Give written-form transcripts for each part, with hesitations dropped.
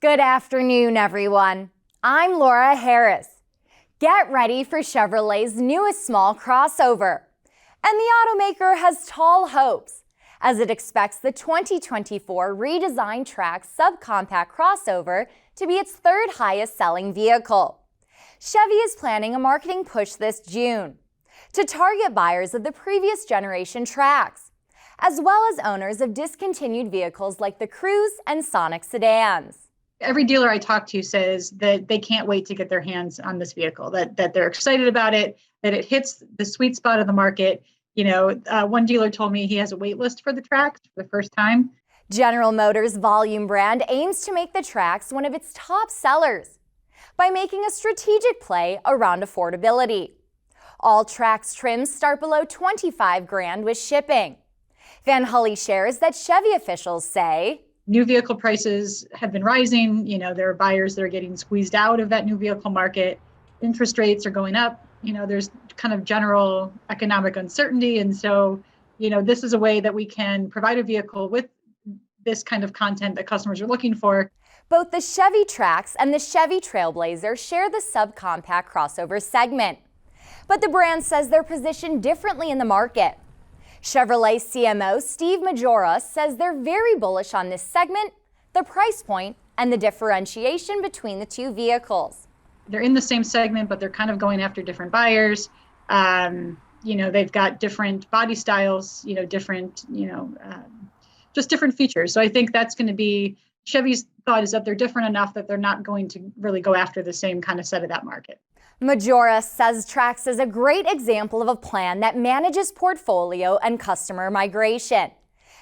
Good afternoon, everyone. I'm Laura Harris. Get ready for Chevrolet's newest small crossover. And the automaker has tall hopes as it expects the 2024 redesigned Trax subcompact crossover to be its third highest selling vehicle. Chevy is planning a marketing push this June to target buyers of the previous generation Trax, as well as owners of discontinued vehicles like the Cruze and Sonic sedans. Every dealer I talk to says that they can't wait to get their hands on this vehicle, that they're excited about it, that it hits the sweet spot of the market. One dealer told me he has a wait list for the Trax for the first time. General Motors' volume brand aims to make the Trax one of its top sellers by making a strategic play around affordability. All Trax trims start below $25,000 with shipping. Van Hully shares that Chevy officials say, new vehicle prices have been rising. There are buyers that are getting squeezed out of that new vehicle market. Interest rates are going up. There's kind of general economic uncertainty. And so, this is a way that we can provide a vehicle with this kind of content that customers are looking for. Both the Chevy Trax and the Chevy Trailblazer share the subcompact crossover segment. But the brand says they're positioned differently in the market. Chevrolet CMO Steve Majora says they're very bullish on this segment, the price point, and the differentiation between the two vehicles. They're in the same segment, but they're kind of going after different buyers. They've got different body styles, just different features. So I think that's going to be, Chevy's thought is that they're different enough that they're not going to really go after the same kind of set of that market. Majora says Trax is a great example of a plan that manages portfolio and customer migration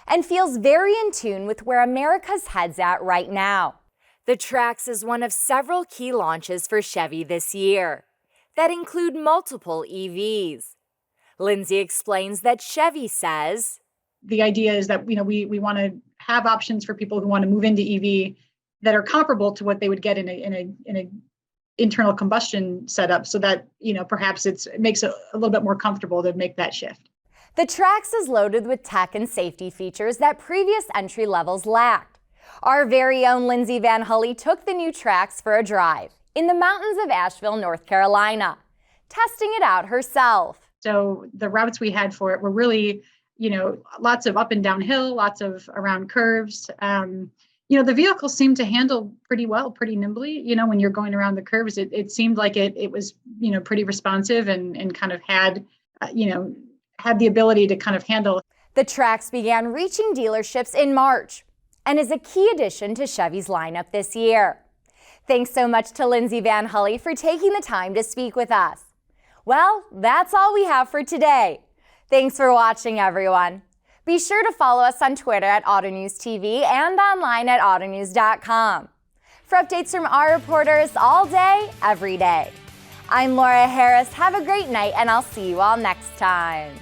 and feels very in tune with where America's head's at right now. The Trax is one of several key launches for Chevy this year that include multiple EVs. Lindsay explains that Chevy says, the idea is that we want to have options for people who want to move into EV that are comparable to what they would get in a internal combustion setup, so that perhaps it makes it a little bit more comfortable to make that shift. The Trax is loaded with tech and safety features that previous entry levels lacked. Our very own Lindsay Van Hully took the new Trax for a drive in the mountains of Asheville, North Carolina, testing it out herself. So the routes we had for it were really, lots of up and down hill, lots of around curves. The vehicle seemed to handle pretty well, pretty nimbly. When you're going around the curves, it seemed like it was, pretty responsive and kind of had the ability to kind of handle. The Trax began reaching dealerships in March and is a key addition to Chevy's lineup this year. Thanks so much to Lindsay Van Hully for taking the time to speak with us. Well, that's all we have for today. Thanks for watching, everyone. Be sure to follow us on Twitter at AutoNewsTV and online at autonews.com for updates from our reporters all day, every day. I'm Laura Harris. Have a great night, and I'll see you all next time.